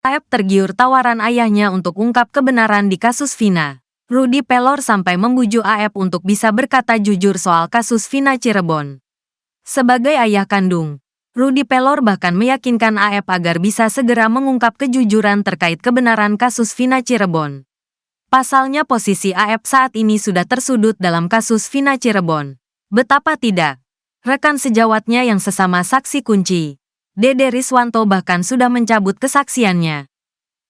Aep tergiur tawaran ayahnya untuk ungkap kebenaran di kasus Vina. Rudy Pelor sampai membujuk Aep untuk bisa berkata jujur soal kasus Vina Cirebon. Sebagai ayah kandung, Rudy Pelor bahkan meyakinkan Aep agar bisa segera mengungkap kejujuran terkait kebenaran kasus Vina Cirebon. Pasalnya posisi Aep saat ini sudah tersudut dalam kasus Vina Cirebon. Betapa tidak, rekan sejawatnya yang sesama saksi kunci, Dede Riswanto bahkan sudah mencabut kesaksiannya.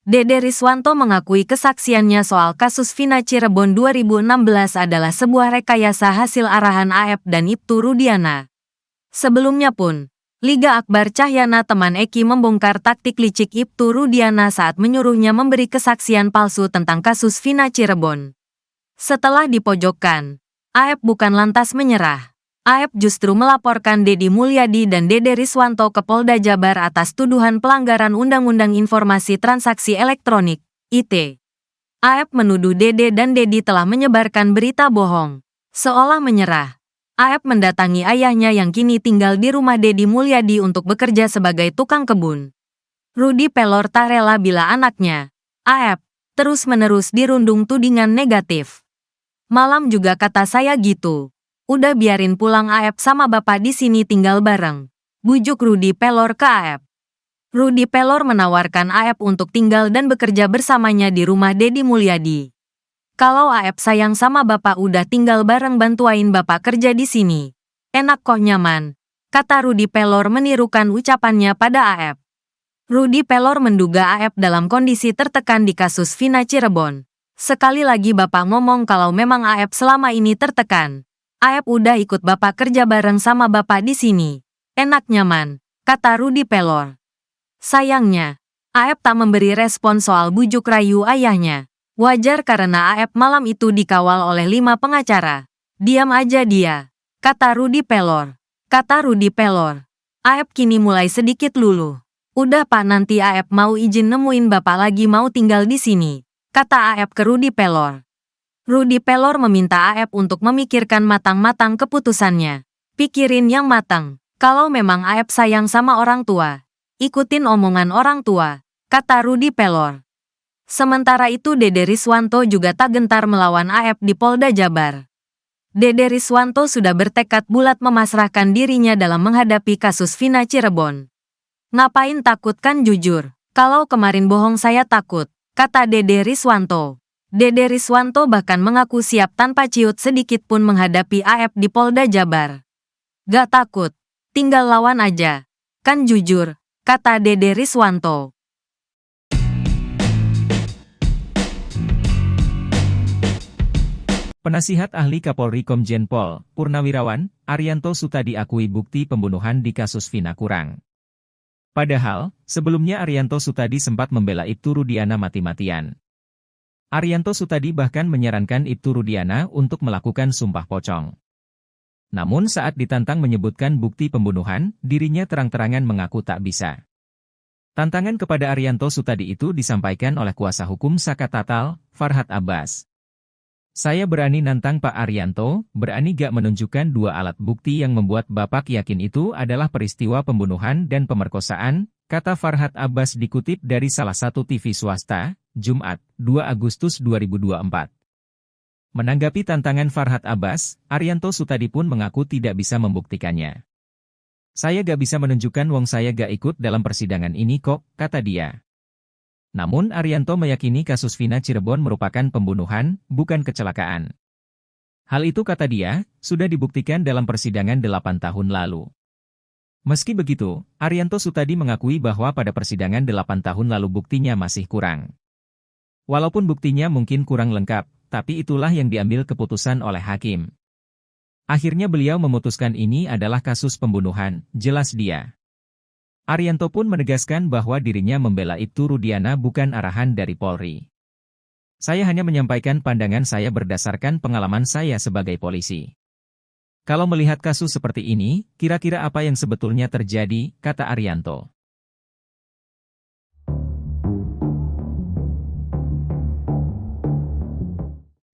Dede Riswanto mengakui kesaksiannya soal kasus Vina Cirebon 2016 adalah sebuah rekayasa hasil arahan Aep dan Ibtu Rudiana. Sebelumnya pun, Liga Akbar Cahyana teman Eki membongkar taktik licik Ibtu Rudiana saat menyuruhnya memberi kesaksian palsu tentang kasus Vina Cirebon. Setelah dipojokkan, Aep bukan lantas menyerah. Aep justru melaporkan Dedi Mulyadi dan Dede Riswanto ke Polda Jabar atas tuduhan pelanggaran Undang-Undang Informasi Transaksi Elektronik, (IT). Aep menuduh Dede dan Dedi telah menyebarkan berita bohong. Seolah menyerah, Aep mendatangi ayahnya yang kini tinggal di rumah Dedi Mulyadi untuk bekerja sebagai tukang kebun. Rudy Pelor tak rela bila anaknya, Aep, terus-menerus dirundung tudingan negatif. Malam juga kata saya gitu. Udah biarin pulang Aep sama bapak di sini tinggal bareng. Bujuk Rudy Pelor ke Aep. Rudy Pelor menawarkan Aep untuk tinggal dan bekerja bersamanya di rumah Dedi Mulyadi. Kalau Aep sayang sama bapak udah tinggal bareng bantuin bapak kerja di sini. Enak kok nyaman, kata Rudy Pelor menirukan ucapannya pada Aep. Rudy Pelor menduga Aep dalam kondisi tertekan di kasus Vina Cirebon. Sekali lagi bapak ngomong kalau memang Aep selama ini tertekan. Aep udah ikut bapak kerja bareng sama bapak di sini. Enak nyaman, kata Rudy Pelor. Sayangnya, Aep tak memberi respon soal bujuk rayu ayahnya. Wajar karena Aep malam itu dikawal oleh 5 pengacara. Diam aja dia, kata Rudy Pelor. Kata Rudy Pelor, Aep kini mulai sedikit luluh. Udah pak nanti Aep mau izin nemuin bapak lagi mau tinggal di sini, kata Aep ke Rudy Pelor. Rudy Pelor meminta Aep untuk memikirkan matang-matang keputusannya. Pikirin yang matang, kalau memang Aep sayang sama orang tua, ikutin omongan orang tua, kata Rudy Pelor. Sementara itu Dede Riswanto juga tak gentar melawan Aep di Polda Jabar. Dede Riswanto sudah bertekad bulat memasrahkan dirinya dalam menghadapi kasus Vina Cirebon. Ngapain takut kan jujur, kalau kemarin bohong saya takut, kata Dede Riswanto. Dede Riswanto bahkan mengaku siap tanpa ciut sedikit pun menghadapi Aep di Polda Jabar. Gak takut, tinggal lawan aja, kan jujur, kata Dede Riswanto. Penasihat Ahli Kapolri Komjen Pol Purnawirawan Arianto Sutadi akui bukti pembunuhan di kasus Vina kurang. Padahal, sebelumnya Arianto Sutadi sempat membela Ibtu Rudiana mati-matian. Arianto Sutadi bahkan menyarankan Ibtu Rudiana untuk melakukan sumpah pocong. Namun saat ditantang menyebutkan bukti pembunuhan, dirinya terang-terangan mengaku tak bisa. Tantangan kepada Arianto Sutadi itu disampaikan oleh kuasa hukum Saka Tatal, Farhad Abbas. Saya berani nantang Pak Arianto, berani gak menunjukkan 2 alat bukti yang membuat Bapak yakin itu adalah peristiwa pembunuhan dan pemerkosaan, kata Farhad Abbas dikutip dari salah satu TV swasta, Jumat, 2 Agustus 2024. Menanggapi tantangan Farhad Abbas, Arianto Sutadi pun mengaku tidak bisa membuktikannya. Saya gak bisa menunjukkan wong saya gak ikut dalam persidangan ini kok, kata dia. Namun Arianto meyakini kasus Vina Cirebon merupakan pembunuhan, bukan kecelakaan. Hal itu kata dia, sudah dibuktikan dalam persidangan 8 tahun lalu. Meski begitu, Arianto Sutadi mengakui bahwa pada persidangan 8 tahun lalu buktinya masih kurang. Walaupun buktinya mungkin kurang lengkap, tapi itulah yang diambil keputusan oleh hakim. Akhirnya beliau memutuskan ini adalah kasus pembunuhan, jelas dia. Arianto pun menegaskan bahwa dirinya membela Ibtu Rudiana bukan arahan dari Polri. Saya hanya menyampaikan pandangan saya berdasarkan pengalaman saya sebagai polisi. Kalau melihat kasus seperti ini, kira-kira apa yang sebetulnya terjadi, kata Arianto.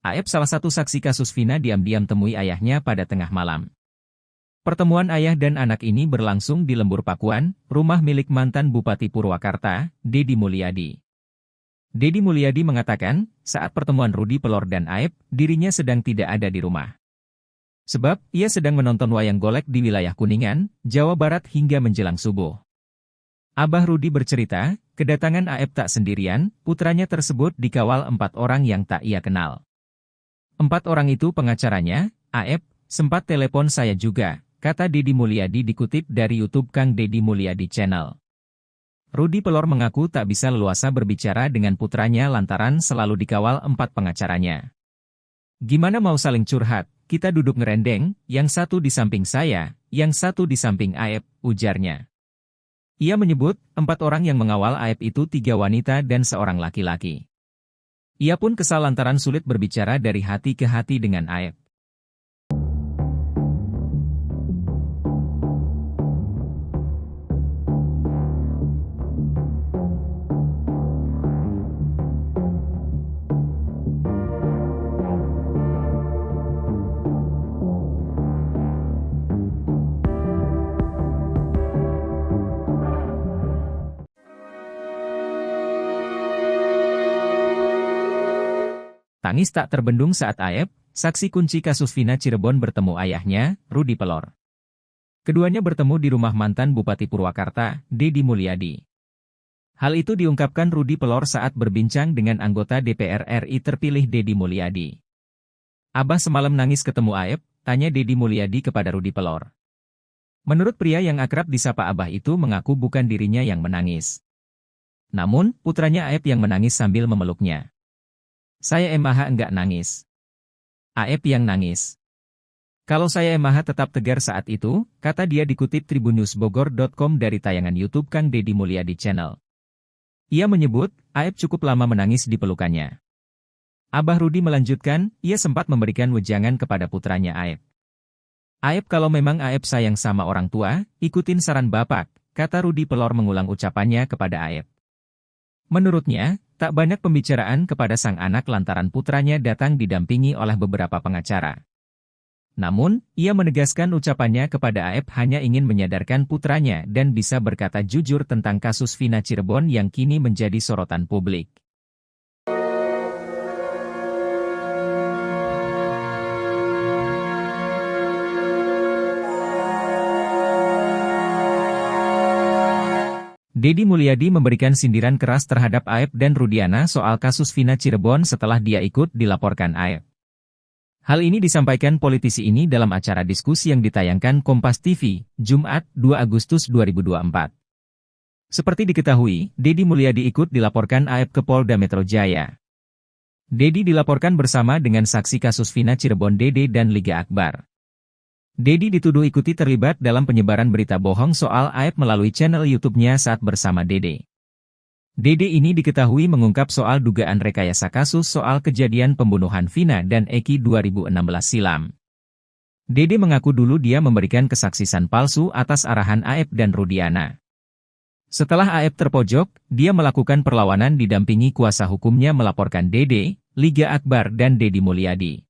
Aep salah satu saksi kasus Vina diam-diam temui ayahnya pada tengah malam. Pertemuan ayah dan anak ini berlangsung di Lembur Pakuan, rumah milik mantan Bupati Purwakarta, Deddy Mulyadi. Deddy Mulyadi mengatakan, saat pertemuan Rudy Pelor dan Aep, dirinya sedang tidak ada di rumah. Sebab, ia sedang menonton wayang golek di wilayah Kuningan, Jawa Barat hingga menjelang subuh. Abah Rudy bercerita, kedatangan Aep tak sendirian, putranya tersebut dikawal 4 orang yang tak ia kenal. 4 orang itu pengacaranya, Aep, sempat telepon saya juga, kata Deddy Mulyadi dikutip dari YouTube Kang Deddy Mulyadi Channel. Rudy Pelor mengaku tak bisa leluasa berbicara dengan putranya lantaran selalu dikawal 4 pengacaranya. Gimana mau saling curhat, kita duduk ngerendeng, yang satu di samping saya, yang satu di samping Aep, ujarnya. Ia menyebut, 4 orang yang mengawal Aep itu 3 wanita dan seorang laki-laki. Ia pun kesal lantaran sulit berbicara dari hati ke hati dengan Aep. Tangis tak terbendung saat Aep, saksi kunci kasus Vina Cirebon bertemu ayahnya, Rudy Pelor. Keduanya bertemu di rumah mantan Bupati Purwakarta, Deddy Mulyadi. Hal itu diungkapkan Rudy Pelor saat berbincang dengan anggota DPR RI terpilih Deddy Mulyadi. Abah semalam nangis ketemu Aep, tanya Deddy Mulyadi kepada Rudy Pelor. Menurut pria yang akrab disapa Abah itu mengaku bukan dirinya yang menangis. Namun, putranya Aep yang menangis sambil memeluknya. Saya Emaha enggak nangis. Aep yang nangis. Kalau saya Emaha tetap tegar saat itu, kata dia dikutip tribunnewsbogor.com dari tayangan YouTube Kang Deddy Mulyadi Channel. Ia menyebut, Aep cukup lama menangis di pelukannya. Abah Rudy melanjutkan, ia sempat memberikan wejangan kepada putranya Aep. Aep kalau memang Aep sayang sama orang tua, ikutin saran bapak, kata Rudy Pelor mengulang ucapannya kepada Aep. Menurutnya, tak banyak pembicaraan kepada sang anak lantaran putranya datang didampingi oleh beberapa pengacara. Namun, ia menegaskan ucapannya kepada Aep hanya ingin menyadarkan putranya dan bisa berkata jujur tentang kasus Vina Cirebon yang kini menjadi sorotan publik. Deddy Mulyadi memberikan sindiran keras terhadap Aep dan Rudiana soal kasus Vina Cirebon setelah dia ikut dilaporkan Aep. Hal ini disampaikan politisi ini dalam acara diskusi yang ditayangkan Kompas TV, Jumat, 2 Agustus 2024. Seperti diketahui, Deddy Mulyadi ikut dilaporkan Aep ke Polda Metro Jaya. Deddy dilaporkan bersama dengan saksi kasus Vina Cirebon Dede dan Liga Akbar. Deddy dituduh ikuti terlibat dalam penyebaran berita bohong soal Aep melalui channel YouTube-nya saat bersama Dede. Dede ini diketahui mengungkap soal dugaan rekayasa kasus soal kejadian pembunuhan Vina dan Eki 2016 silam. Dede mengaku dulu dia memberikan kesaksian palsu atas arahan Aep dan Rudiana. Setelah Aep terpojok, dia melakukan perlawanan didampingi kuasa hukumnya melaporkan Dede, Liga Akbar dan Deddy Mulyadi.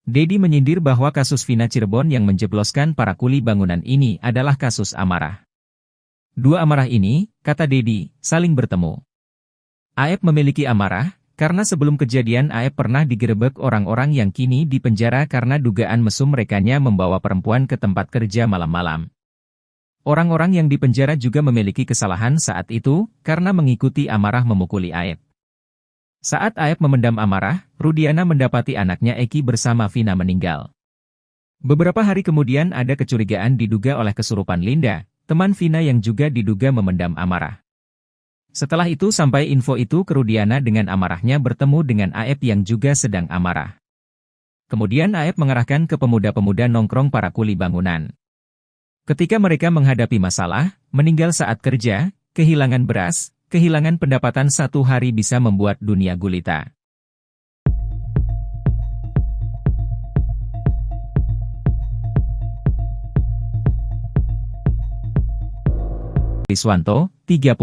Deddy menyindir bahwa kasus Vina Cirebon yang menjebloskan para kuli bangunan ini adalah kasus amarah. Dua amarah ini, kata Deddy, saling bertemu. Aep memiliki amarah, karena sebelum kejadian Aep pernah digerebek orang-orang yang kini dipenjara karena dugaan mesum merekanya membawa perempuan ke tempat kerja malam-malam. Orang-orang yang dipenjara juga memiliki kesalahan saat itu, karena mengikuti amarah memukuli Aep. Saat Aep memendam amarah, Rudiana mendapati anaknya Eki bersama Vina meninggal. Beberapa hari kemudian ada kecurigaan diduga oleh kesurupan Linda, teman Vina yang juga diduga memendam amarah. Setelah itu sampai info itu ke Rudiana dengan amarahnya bertemu dengan Aep yang juga sedang amarah. Kemudian Aep mengarahkan ke pemuda-pemuda nongkrong para kuli bangunan. Ketika mereka menghadapi masalah, meninggal saat kerja, kehilangan beras, kehilangan pendapatan satu hari bisa membuat dunia gulita. Riswanto, 30.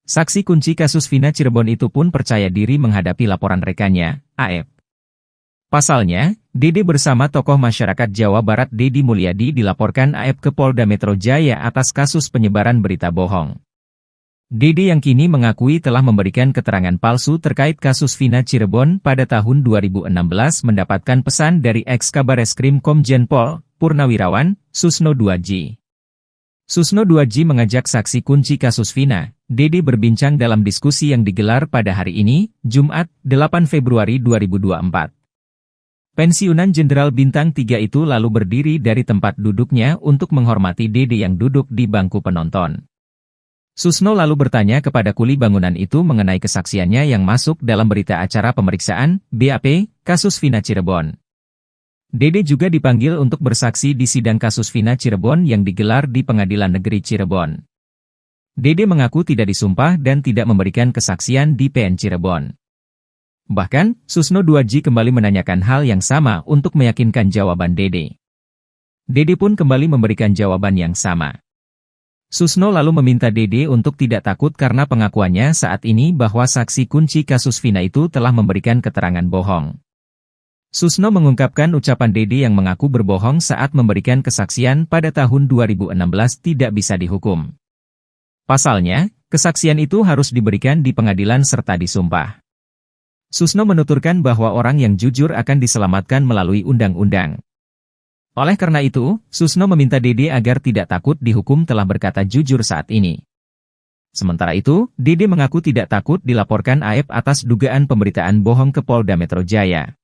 Saksi kunci kasus Vina Cirebon itu pun percaya diri menghadapi laporan rekannya, Aep. Pasalnya, Dede bersama tokoh masyarakat Jawa Barat Deddy Mulyadi dilaporkan AEP ke Polda Metro Jaya atas kasus penyebaran berita bohong. Dede yang kini mengakui telah memberikan keterangan palsu terkait kasus Vina Cirebon pada tahun 2016 mendapatkan pesan dari ex-Kabareskrim Komjen Pol, Purnawirawan, Susno Duadji. Susno Duadji mengajak saksi kunci kasus Vina, Dede berbincang dalam diskusi yang digelar pada hari ini, Jumat, 8 Februari 2024. Pensiunan Jenderal Bintang 3 itu lalu berdiri dari tempat duduknya untuk menghormati Dede yang duduk di bangku penonton. Susno lalu bertanya kepada kuli bangunan itu mengenai kesaksiannya yang masuk dalam berita acara pemeriksaan, BAP, kasus Vina Cirebon. Dede juga dipanggil untuk bersaksi di sidang kasus Vina Cirebon yang digelar di Pengadilan Negeri Cirebon. Dede mengaku tidak disumpah dan tidak memberikan kesaksian di PN Cirebon. Bahkan, Susno Duadji kembali menanyakan hal yang sama untuk meyakinkan jawaban Dede. Dede pun kembali memberikan jawaban yang sama. Susno lalu meminta Dede untuk tidak takut karena pengakuannya saat ini bahwa saksi kunci kasus Vina itu telah memberikan keterangan bohong. Susno mengungkapkan ucapan Dede yang mengaku berbohong saat memberikan kesaksian pada tahun 2016 tidak bisa dihukum. Pasalnya, kesaksian itu harus diberikan di pengadilan serta disumpah. Susno menuturkan bahwa orang yang jujur akan diselamatkan melalui undang-undang. Oleh karena itu, Susno meminta Dede agar tidak takut dihukum telah berkata jujur saat ini. Sementara itu, Dede mengaku tidak takut dilaporkan AEP atas dugaan pemberitaan bohong ke Polda Metro Jaya.